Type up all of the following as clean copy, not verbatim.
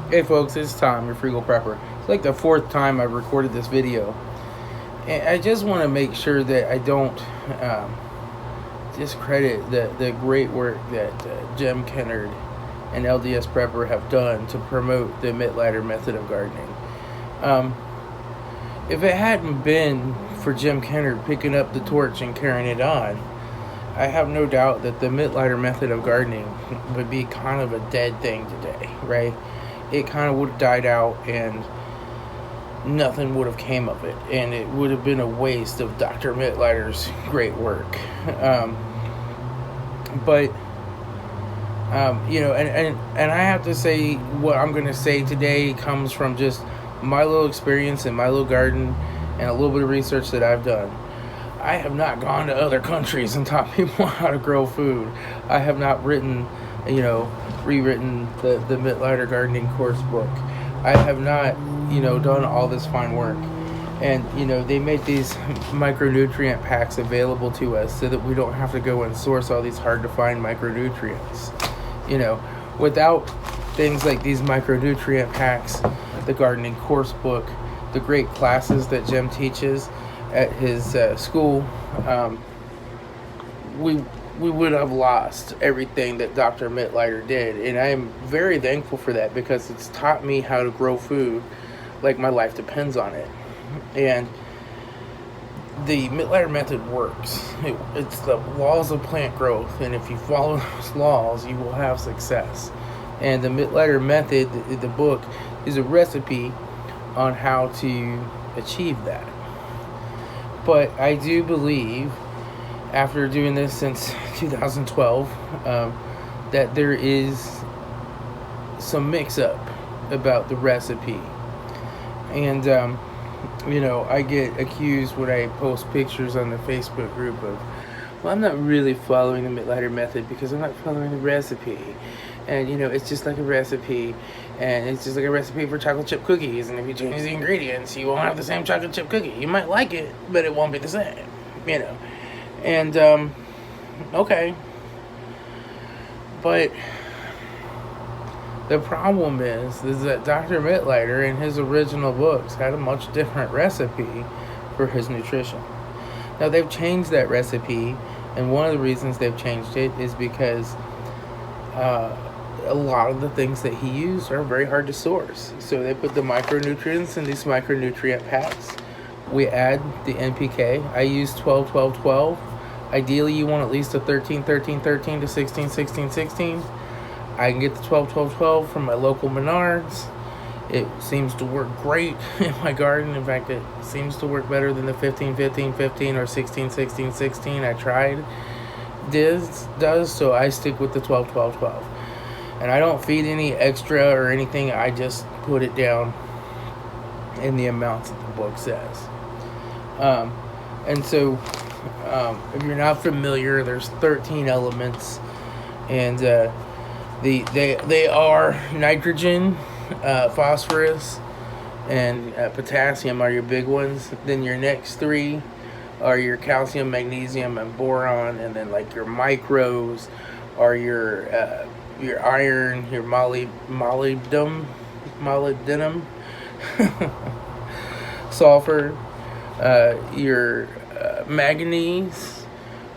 Hey folks, it's Tom, your Frugal Prepper. It's like the fourth time I've recorded this video. And I just want to make sure that I don't discredit the great work that Jim Kennard and LDS Prepper have done to promote the Mittleider method of gardening. If it hadn't been for Jim Kennard picking up the torch and carrying it on, I have no doubt that the Mittleider method of gardening would be kind of a dead thing today, right? It kind of would have died out and nothing would have came of it, and it would have been a waste of Dr. Mittleider's great work. And I have to say, what I'm going to say today comes from just my little experience in my little garden and a little bit of research that I've done. I have not gone to other countries and taught people how to grow food. I have not rewritten the Mittleider gardening course book. I have not, done all this fine work. And, they make these micronutrient packs available to us so that we don't have to go and source all these hard to find micronutrients. Without things like these micronutrient packs, the gardening course book, the great classes that Jim teaches at his school, we would have lost everything that Dr. Mittleider did. And I am very thankful for that, because it's taught me how to grow food like my life depends on it. And the Mittleider method works. It's the laws of plant growth, and if you follow those laws, you will have success. And the Mittleider method, the book, is a recipe on how to achieve that. But I do believe, after doing this since 2012, that there is some mix-up about the recipe. And, I get accused when I post pictures on the Facebook group of, well, I'm not really following the Mittleider method because I'm not following the recipe. And, it's just like a recipe. And it's just like a recipe for chocolate chip cookies. And if you change the ingredients, you won't have the same chocolate chip cookie. You might like it, but it won't be the same, And, okay. But the problem is that Dr. Mittleider in his original books had a much different recipe for his nutrition. Now, they've changed that recipe, and one of the reasons they've changed it is because a lot of the things that he used are very hard to source. So they put the micronutrients in these micronutrient packs. We add the NPK. I use 12, 12, 12. Ideally, you want at least a 13, 13, 13 to 16, 16, 16. I can get the 12, 12, 12 from my local Menards. It seems to work great in my garden. In fact, it seems to work better than the 15, 15, 15 or 16, 16, 16 I tried does, so I stick with the 12, 12, 12. And I don't feed any extra or anything. I just put it down in the amounts that the book says. And so, if you're not familiar, there's 13 elements, and they are nitrogen, phosphorus, and potassium are your big ones. Then your next three are your calcium, magnesium, and boron, and then like your micros are your iron, your molybdenum, sulfur, your manganese,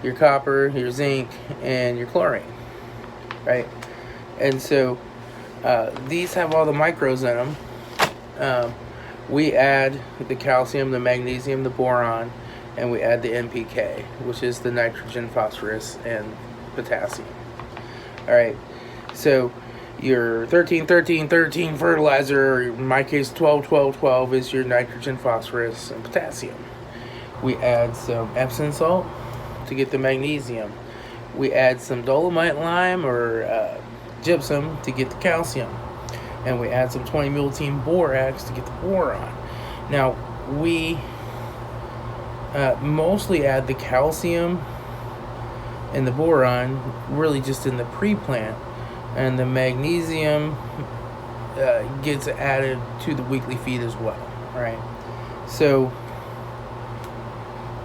your copper, your zinc, and your chlorine, right? And so these have all the micros in them. We add the calcium, the magnesium, the boron, and we add the NPK, which is the nitrogen, phosphorus, and potassium. All right. So your 13, 13, 13 fertilizer, or in my case 12, 12, 12 is your nitrogen, phosphorus, and potassium. We add some Epsom salt to get the magnesium. We add some dolomite lime or gypsum to get the calcium. And we add some 20 milliliters borax to get the boron. Now, we mostly add the calcium and the boron really just in the PrePlant, and the magnesium gets added to the weekly feed as well, right? So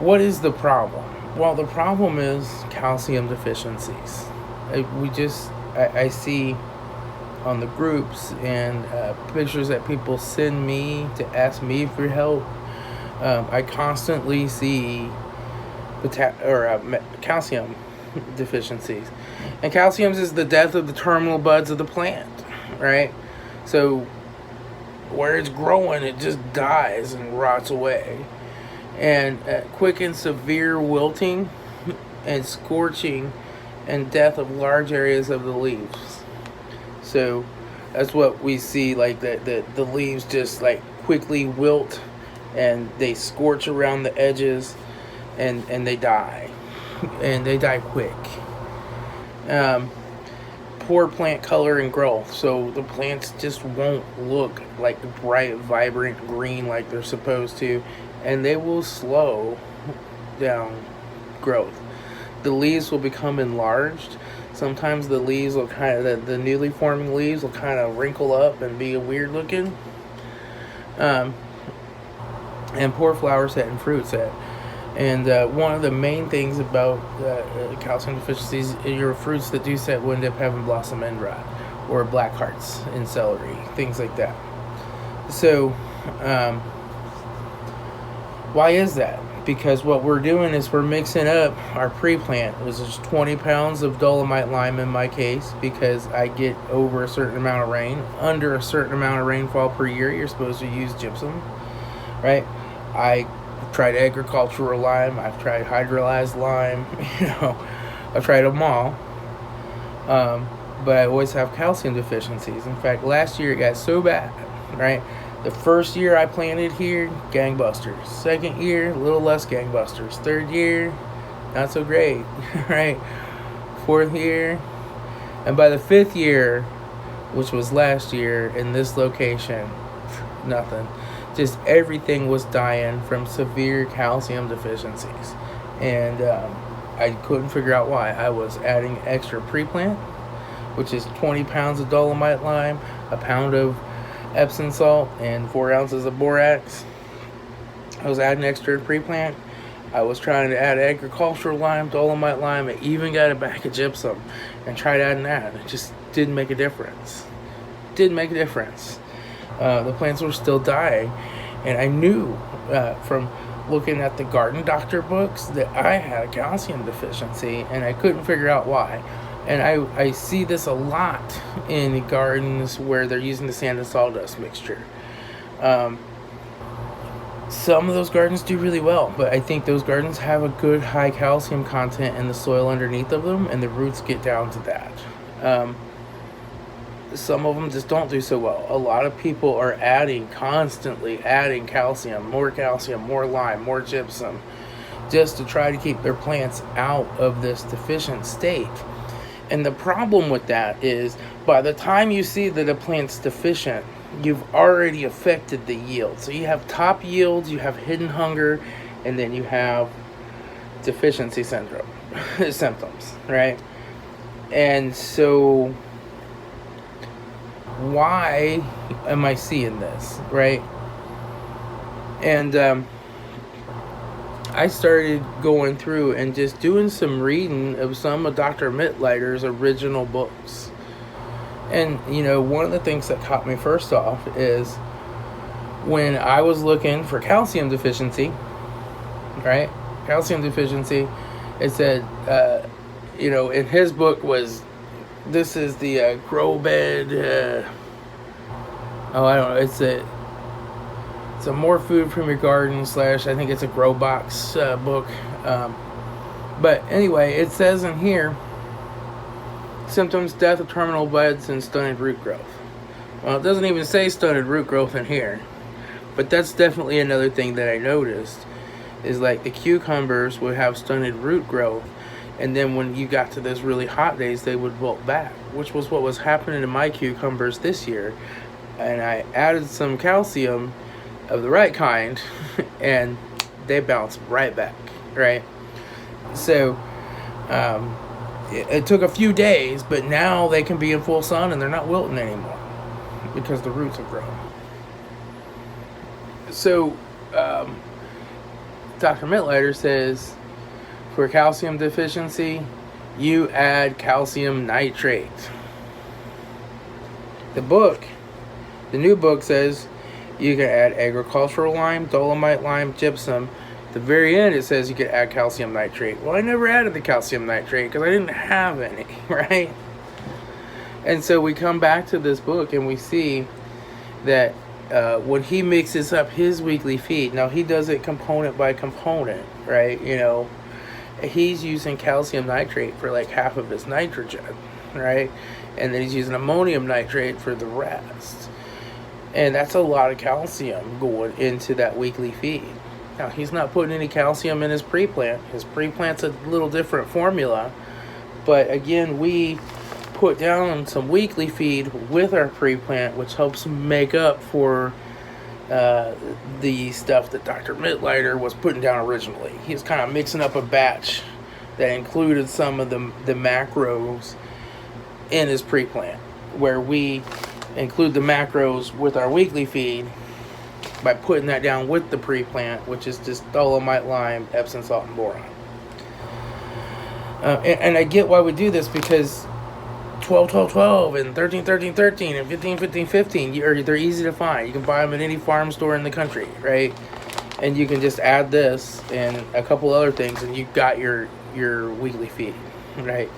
what is the problem? Well, the problem is calcium deficiencies. I see on the groups and pictures that people send me to ask me for help, I constantly see calcium deficiencies. And calcium is the death of the terminal buds of the plant, right? So where it's growing, it just dies and rots away. And quick and severe wilting and scorching and death of large areas of the leaves. So that's what we see, like the leaves just like quickly wilt and they scorch around the edges and they die. And they die quick. Poor plant color and growth. So the plants just won't look like bright, vibrant green like they're supposed to. And they will slow down growth. The leaves will become enlarged. Sometimes the leaves will the newly forming leaves will kind of wrinkle up and be weird looking. And poor flower set and fruit set. And one of the main things about calcium deficiencies, your fruits that do set will end up having blossom end rot or black hearts in celery, things like that. So, why is that? Because what we're doing is we're mixing up our PrePlant, which is 20 pounds of dolomite lime in my case, because I get over a certain amount of rain. Under a certain amount of rainfall per year, you're supposed to use gypsum, right? I tried agricultural lime, I've tried hydrolyzed lime, I've tried them all. But I always have calcium deficiencies. In fact, last year it got so bad, right? The first year I planted here, gangbusters. Second year, a little less gangbusters. Third year, not so great, right? Fourth year, and by the fifth year, which was last year in this location, nothing. Just everything was dying from severe calcium deficiencies. And I couldn't figure out why. I was adding extra PrePlant, which is 20 pounds of dolomite lime, a pound of Epsom salt, and 4 ounces of borax. I was adding extra PrePlant. I was trying to add agricultural lime, dolomite lime. I even got a bag of gypsum and tried adding that. It just didn't make a difference. Didn't make a difference. The plants were still dying, and I knew from looking at the garden doctor books that I had a calcium deficiency, and I couldn't figure out why. And I see this a lot in gardens where they're using the sand and sawdust mixture. Some of those gardens do really well, but I think those gardens have a good high calcium content in the soil underneath of them, and the roots get down to that. Some of them just don't do so well. A lot of people are constantly adding calcium, more lime, more gypsum, just to try to keep their plants out of this deficient state. And the problem with that is, by the time you see that a plant's deficient, you've already affected the yield. So you have top yields, you have hidden hunger, and then you have deficiency syndrome symptoms, right? And so why am I seeing this, right? And I started going through and just doing some reading of some of Dr. Mittleider's original books. And, one of the things that caught me first off is when I was looking for calcium deficiency, right? Calcium deficiency, it said, in his book this is the grow bed, I don't know, it's a more food from your garden / I think it's a grow box book. But anyway, it says in here, symptoms, death of terminal buds and stunted root growth. Well, it doesn't even say stunted root growth in here, but that's definitely another thing that I noticed, is like the cucumbers would have stunted root growth, and then when you got to those really hot days, they would wilt back, which was what was happening to my cucumbers this year. And I added some calcium of the right kind, and they bounced right back, right? So it took a few days, but now they can be in full sun and they're not wilting anymore because the roots have grown. So Dr. Mittleider says for calcium deficiency, you add calcium nitrate. The new book says you can add agricultural lime, dolomite lime, gypsum. At the very end, it says you can add calcium nitrate. Well, I never added the calcium nitrate because I didn't have any, right? And so we come back to this book and we see that when he mixes up his weekly feed, now he does it component by component, right? You know, he's using calcium nitrate for like half of his nitrogen, right? And then he's using ammonium nitrate for the rest. And that's a lot of calcium going into that weekly feed. Now, he's not putting any calcium in his PrePlant. His PrePlant's a little different formula. But again, we put down some weekly feed with our PrePlant, which helps make up for the stuff that Dr. Mittleider was putting down originally. He was kind of mixing up a batch that included some of the macros in his PrePlant, where we include the macros with our weekly feed by putting that down with the PrePlant, which is just dolomite, lime, Epsom salt, and boron. And I get why we do this, because 12, 12, 12, and 13, 13, 13, and 15, 15, 15, they're easy to find. You can buy them at any farm store in the country, right? And you can just add this and a couple other things, and you've got your weekly feed, right?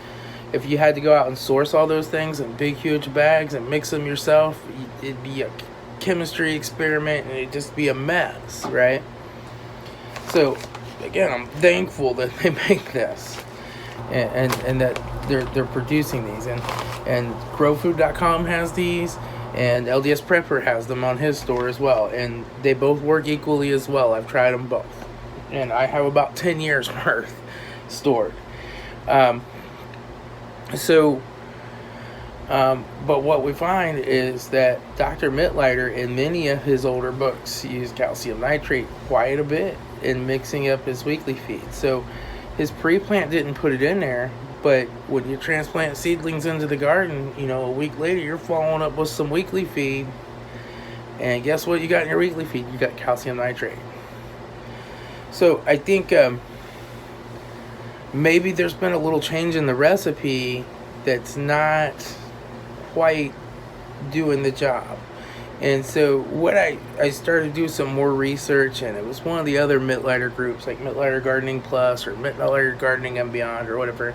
If you had to go out and source all those things in big, huge bags and mix them yourself, it'd be a chemistry experiment, and it'd just be a mess, right? So, again, I'm thankful that they make this, and that they're producing these, and growfood.com has these, and LDS Prepper has them on his store as well, and they both work equally as well. I've tried them both, and I have about 10 years worth stored. But what we find is that Dr. Mittleider, in many of his older books, used calcium nitrate quite a bit in mixing up his weekly feed. So his PrePlant didn't put it in there, but when you transplant seedlings into the garden, you know, a week later, you're following up with some weekly feed. And guess what you got in your weekly feed? You got calcium nitrate. So I think maybe there's been a little change in the recipe that's not quite doing the job. And so what I started to do some more research, and it was one of the other Mittleider groups, like Mittleider Gardening Plus or Mittleider Gardening and Beyond or whatever.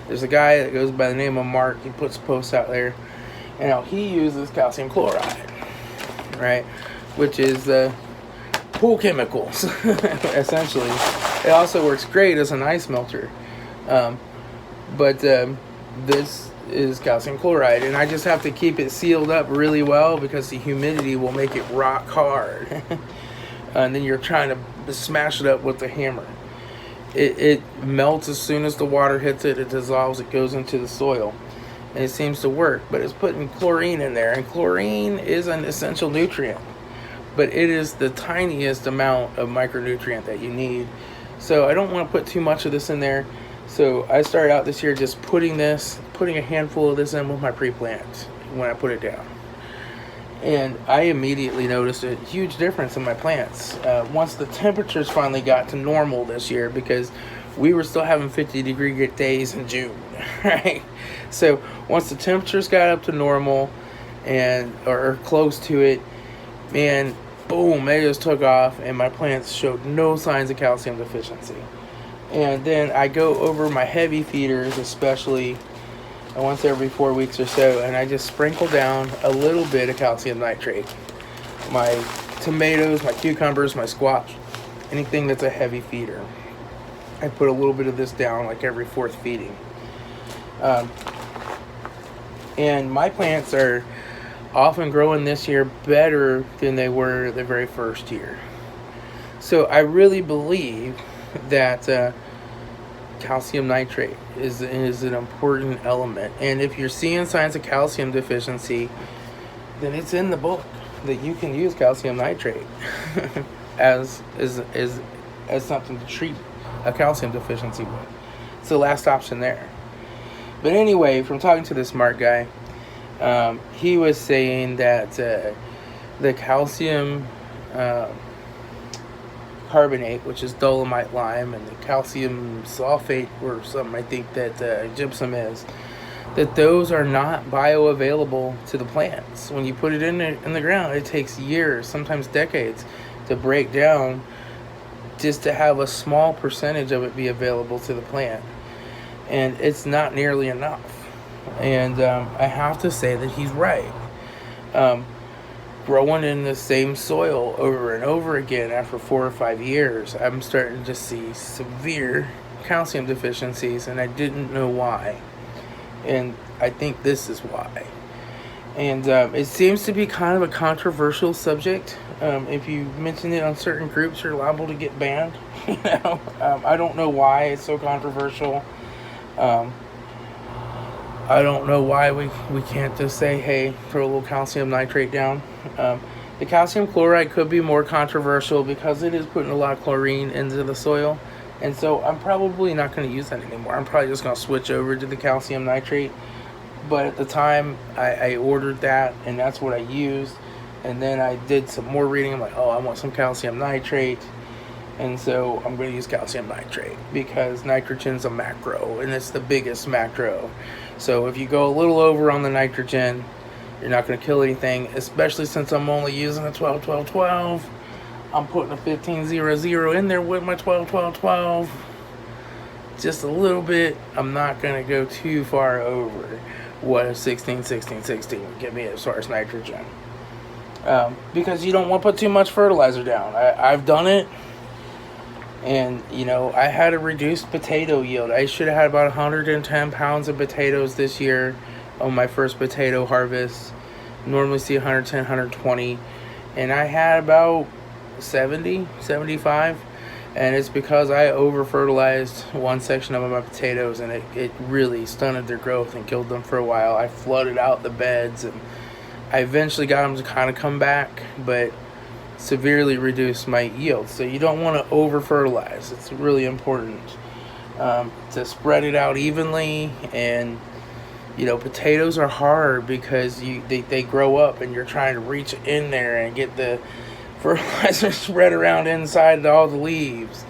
There's a guy that goes by the name of Mark. He puts posts out there, and now he uses calcium chloride, right, which is pool chemicals, essentially. It also works great as an ice melter, but this is calcium chloride, and I just have to keep it sealed up really well because the humidity will make it rock hard. And then you're trying to smash it up with the hammer. It melts as soon as the water hits it. It dissolves. It goes into the soil, and it seems to work. But it's putting chlorine in there, and chlorine is an essential nutrient, but it is the tiniest amount of micronutrient that you need. So I don't want to put too much of this in there. So I started out this year just putting a handful of this in with my PrePlant when I put it down. And I immediately noticed a huge difference in my plants. Once the temperatures finally got to normal this year, because we were still having 50-degree days in June, right? So once the temperatures got up to normal or close to it, man, boom, they just took off, and my plants showed no signs of calcium deficiency. And then I go over my heavy feeders, especially once every 4 weeks or so, and I just sprinkle down a little bit of calcium nitrate. My tomatoes, my cucumbers, my squash, anything that's a heavy feeder, I put a little bit of this down like every fourth feeding. And my plants are often growing this year better than they were the very first year. So I really believe that calcium nitrate is an important element, and if you're seeing signs of calcium deficiency, then it's in the book that you can use calcium nitrate as something to treat a calcium deficiency with. It's the last option there. But anyway, from talking to this smart guy, he was saying that the calcium carbonate, which is dolomite lime, and the calcium sulfate or something, I think that gypsum is, that those are not bioavailable to the plants. When you put it in the ground, it takes years, sometimes decades, to break down just to have a small percentage of it be available to the plant. And it's not nearly enough. And I have to say that he's right. Growing in the same soil over and over again after 4 or 5 years, I'm starting to see severe calcium deficiencies, and I didn't know why. And I think this is why. And it seems to be kind of a controversial subject. If you mention it on certain groups, you're liable to get banned. I don't know why it's so controversial. I don't know why we can't just say, hey, throw a little calcium nitrate down. The calcium chloride could be more controversial because it is putting a lot of chlorine into the soil. And so I'm probably not going to use that anymore. I'm probably just going to switch over to the calcium nitrate. But at the time, I ordered that, and that's what I used. And then I did some more reading. I'm like, oh, I want some calcium nitrate. And so I'm going to use calcium nitrate because nitrogen's a macro, and it's the biggest macro. So if you go a little over on the nitrogen, you're not going to kill anything, especially since I'm only using a 12-12-12. I'm putting a 15-0-0 in there with my 12-12-12. Just a little bit. I'm not going to go too far over what a 16-16-16 would give me as far as nitrogen. Because you don't want to put too much fertilizer down. I've done it. And, I had a reduced potato yield. I should have had about 110 pounds of potatoes this year on my first potato harvest. Normally see 110, 120. And I had about 70, 75. And it's because I over-fertilized one section of my potatoes, and it really stunted their growth and killed them for a while. I flooded out the beds, and I eventually got them to kind of come back, but severely reduced my yield. So you don't want to over-fertilize. It's really important to spread it out evenly. And potatoes are hard because they grow up, and you're trying to reach in there and get the fertilizer spread around inside all the leaves.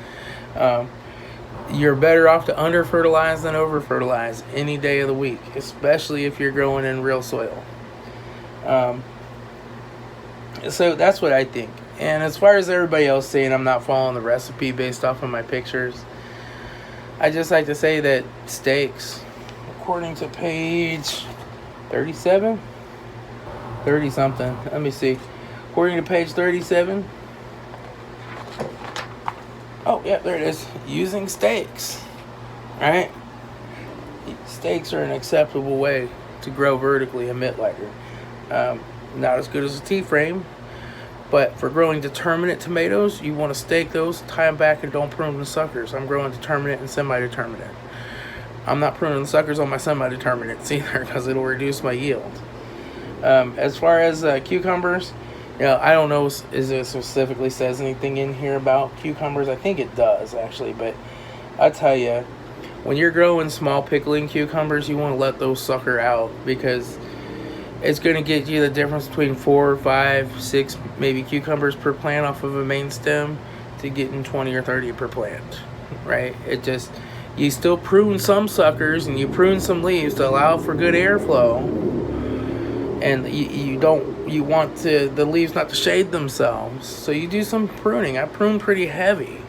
You're better off to under-fertilize than over-fertilize any day of the week, especially if you're growing in real soil. So that's what I think. And as far as everybody else saying I'm not following the recipe based off of my pictures, I just like to say that steaks, according to page 37, 30 something, let me see. According to page 37, oh yeah, there it is, using steaks, right? Steaks are an acceptable way to grow vertically in Mittleider. Not as good as a T-frame, but for growing determinate tomatoes, you want to stake those, tie them back, and don't prune the suckers. I'm growing determinate and semi-determinate. I'm not pruning the suckers on my semi-determinates either because it'll reduce my yield. As far as cucumbers, I don't know if it specifically says anything in here about cucumbers. I think it does, actually, but I tell you, when you're growing small pickling cucumbers, you want to let those sucker out because it's going to get you the difference between 4, 5, 6, maybe cucumbers per plant off of a main stem to getting 20 or 30 per plant, right? You still prune some suckers and you prune some leaves to allow for good airflow, and you want the leaves not to shade themselves, so you do some pruning. I prune pretty heavy,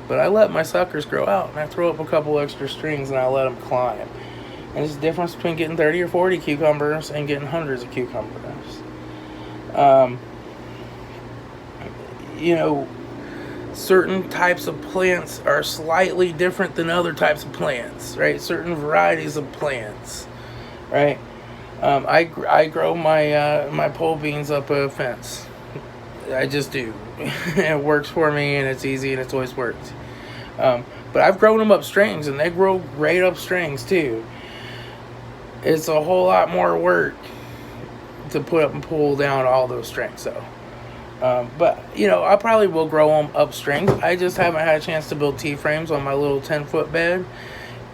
but I let my suckers grow out, and I throw up a couple extra strings and I let them climb. And there's a difference between getting 30 or 40 cucumbers and getting hundreds of cucumbers. Certain types of plants are slightly different than other types of plants, right? Certain varieties of plants, right? I grow my pole beans up a fence. I just do. It works for me, and it's easy, and it's always worked. But I've grown them up strings, and they grow great up strings too. It's a whole lot more work to put up and pull down all those strings, though. But I probably will grow them up strings. I just haven't had a chance to build T-frames on my little 10-foot bed.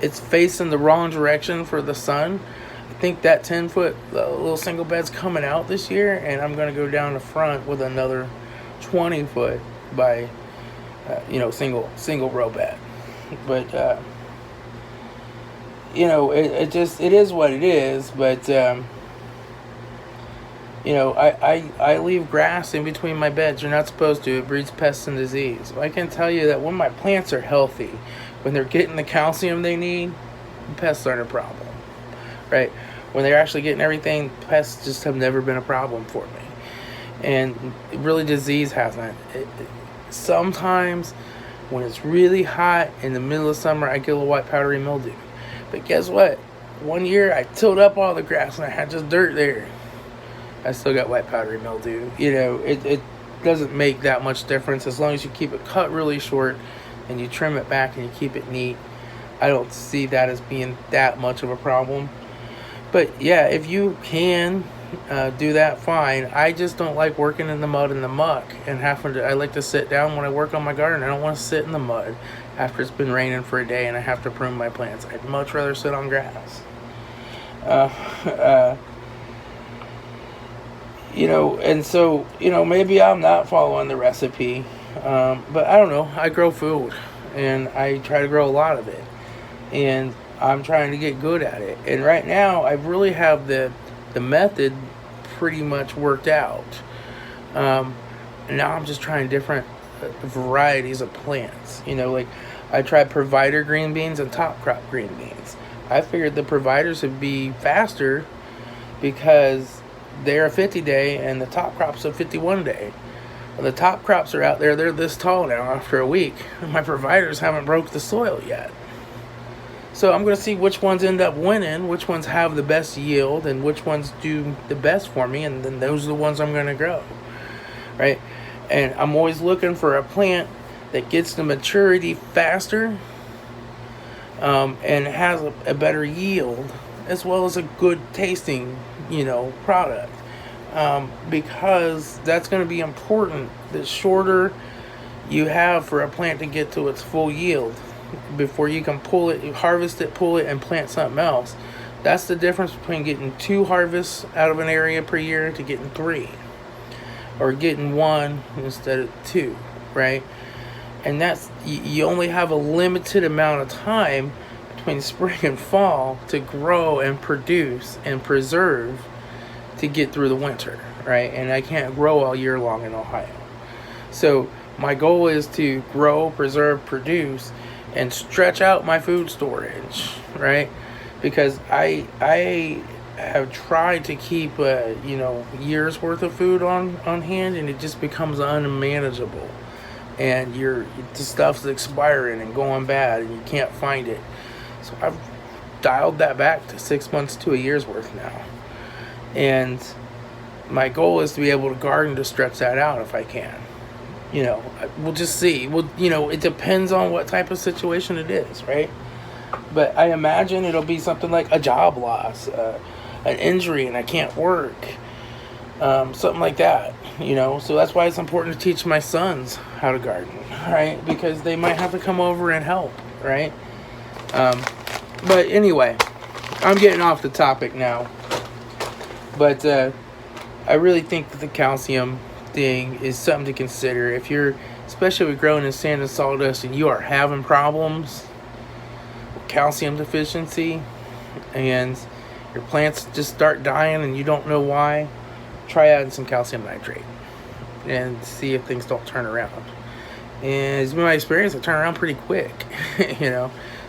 It's facing the wrong direction for the sun. I think that 10-foot little single bed's coming out this year, and I'm going to go down the front with another 20-foot by single row bed. But it is what it is. But I leave grass in between my beds. You're not supposed to. It breeds pests and disease. I can tell you that when my plants are healthy, when they're getting the calcium they need, pests aren't a problem, right? When they're actually getting everything, pests just have never been a problem for me. And really, disease hasn't. Sometimes when it's really hot in the middle of summer, I get a little white powdery mildew. But guess what? One year I tilled up all the grass and I had just dirt there. I still got white powdery mildew. It doesn't make that much difference as long as you keep it cut really short and you trim it back and you keep it neat. I don't see that as being that much of a problem. But yeah, if you can do that, fine. I just don't like working in the mud and the muck and I like to sit down when I work on my garden. I don't want to sit in the mud after it's been raining for a day and I have to prune my plants. I'd much rather sit on grass. And so, maybe I'm not following the recipe, but I don't know. I grow food and I try to grow a lot of it, and I'm trying to get good at it. And right now I really have the method pretty much worked out. Now I'm just trying different varieties of plants. Like I tried provider green beans and top crop green beans. I figured the providers would be faster because they're a 50-day and the top crop's a 51-day. Well, the top crops are out there, they're this tall now after a week. And my providers haven't broke the soil yet. So I'm going to see which ones end up winning, which ones have the best yield, and which ones do the best for me, and then those are the ones I'm going to grow, right? And I'm always looking for a plant that gets to maturity faster and has a better yield, as well as a good tasting, product. Because that's going to be important. The shorter you have for a plant to get to its full yield, before you can pull it, harvest it, pull it, and plant something else. That's the difference between getting 2 harvests out of an area per year to getting 3. Or getting 1 instead of 2, right? And that's, you only have a limited amount of time between spring and fall to grow and produce and preserve to get through the winter, right? And I can't grow all year long in Ohio. So my goal is to grow, preserve, produce, and stretch out my food storage, right? Because I have tried to keep years worth of food on hand, and it just becomes unmanageable, and the stuff's expiring and going bad and you can't find it. So I've dialed that back to 6 months to a year's worth now, and my goal is to be able to garden to stretch that out if I can. We'll just see. It depends on what type of situation it is, right? But I imagine it'll be something like a job loss, an injury, and I can't work, something like that. So that's why it's important to teach my sons how to garden, right? Because they might have to come over and help, right? But anyway, I'm getting off the topic now. But I really think that the calcium thing is something to consider if you're, especially if you're growing in sand and sawdust and you are having problems with calcium deficiency and your plants just start dying and you don't know why. Try adding some calcium nitrate and see if things don't turn around. And it's been my experience, it turned around pretty quick.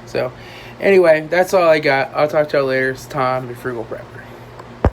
So anyway, that's all I got. I'll talk to y'all later. It's Tom, your Frugal Prepper.